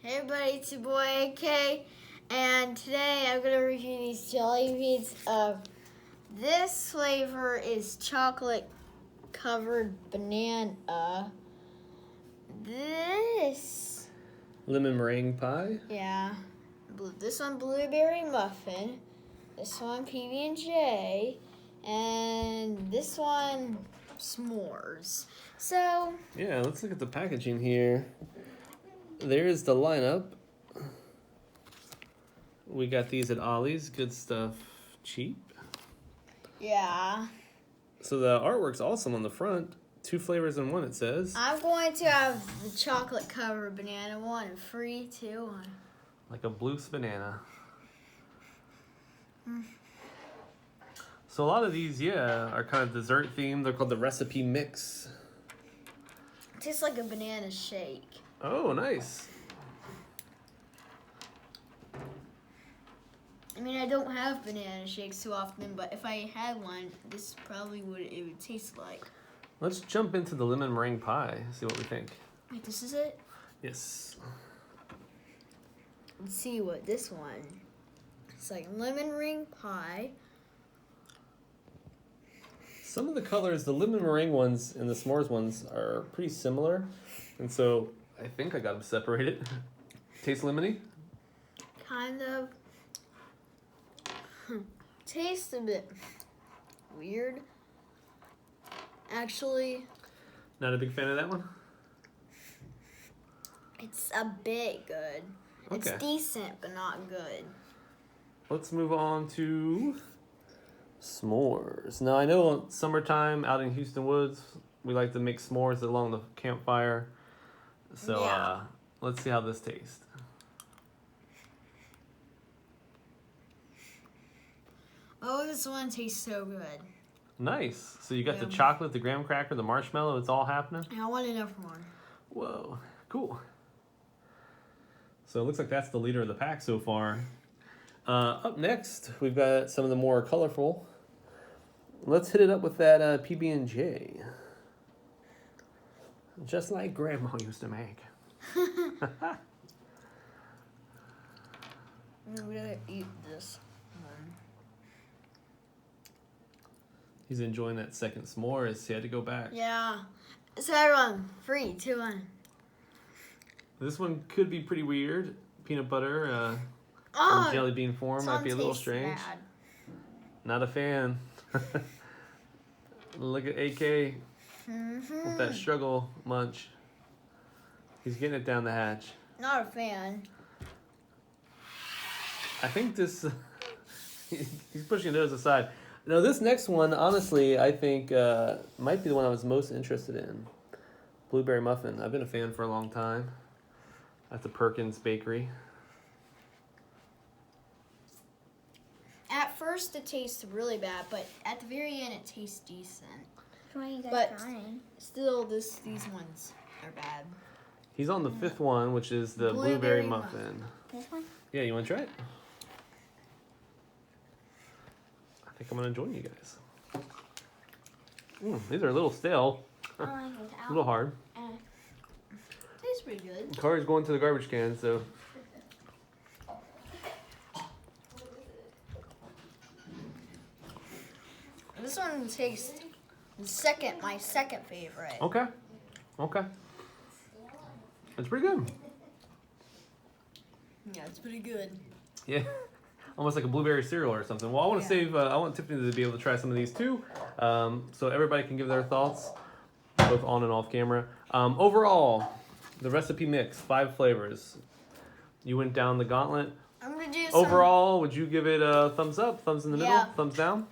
Hey everybody, it's your boy AK, and today I'm going to review these jelly beans. This flavor is chocolate covered banana. This... Lemon meringue pie? Yeah. This one blueberry muffin. This one PB&J. And this one s'mores. So... Yeah, let's look at the packaging here. There's the lineup. We got these at Ollie's. Good stuff. Cheap. Yeah. So the artwork's awesome on the front. 2 flavors in one, it says. I'm going to have the chocolate covered banana one and free 2 one. Like a Bloof's banana. So a lot of these, are kind of dessert themed. They're called the recipe mix. Tastes like a banana shake. Oh, nice. I mean, I don't have banana shakes too often, but if I had one, this is probably what it would taste like. Let's jump into the lemon meringue pie. See what we think. Wait, this is it? Yes. Let's see what this one. It's like lemon ring pie. Some of the colors, the lemon meringue ones and the s'mores ones, are pretty similar. And so I think I got them separated. Tastes lemony? Kind of. Tastes a bit weird. Actually, Not a big fan of that one? it's a bit good. It's Okay. decent, but not good. Let's move on to s'mores. Now I know summertime out in Houston Woods, we like to make s'mores along the campfire. So Yeah. let's see how this tastes. Oh, this one tastes so good. Nice. So you got the Yeah. chocolate, the graham cracker, the marshmallow, it's all happening? And I want enough more. Whoa, cool. So it looks like that's the leader of the pack so far. Up next, we've got some of the more colorful. Let's hit it up with that PB&J. Just like Grandma used to make. I'm gonna eat this one. He's enjoying that second s'mores. He had to go back. Yeah. So everyone, free, 2 1. This one could be pretty weird. Peanut butter Oh, in jelly bean form this might one be a little tastes strange. bad. Not a fan. Look at AK with that struggle munch. He's getting it down the hatch. Not a fan. I think this... he's pushing those aside. No, this next one, honestly, I think might be the one I was most interested in. Blueberry muffin. I've been a fan for a long time. At the Perkins Bakery. At first it tastes really bad, but at the very end it tastes decent. Why are you guys But trying? still, these ones are bad. He's on the 5th one, which is the blueberry Blueberry muffin. This one? Yeah, you want to try it? I think I'm going to join you guys. These are a little stale. I like it A little hard. Tastes pretty good. Car's going to the garbage can, so... This one tastes my second favorite. Okay. Okay. It's pretty good. Yeah, it's pretty good. Yeah. Almost like a blueberry cereal or something. Well, I want to save... I want Tiffany to be able to try some of these too. So everybody can give their thoughts, both on and off camera. Overall, the recipe mix, 5 flavors. You went down the gauntlet. I'm gonna do some. Overall, would you give it a thumbs up, thumbs in the middle, Yeah. thumbs down?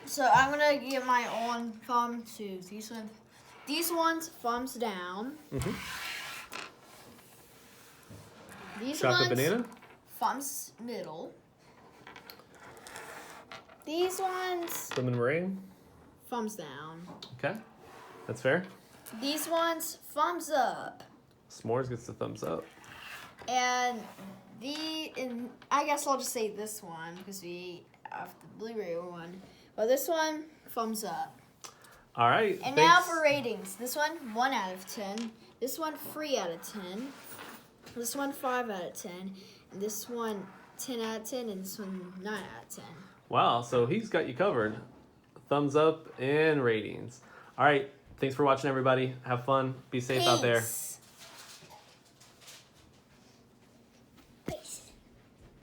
So I'm gonna give my own thumb to these ones. These ones, thumbs down. Mm-hmm. These Chocolate ones, banana? thumbs middle. These ones, Lemon meringue? thumbs down. Okay. That's fair. These ones, thumbs up. S'mores gets the thumbs up. And I guess I'll just say this one because we have the blueberry one. But this one, thumbs up. All right. And now for ratings. This one, 1 out of 10. This one, 3 out of 10. This one 5 out of 10, and this one 10 out of 10, and this one 9 out of 10. Wow, so he's got you covered. Thumbs up and ratings. All right, thanks for watching, everybody. Have fun. Be safe out there. Peace.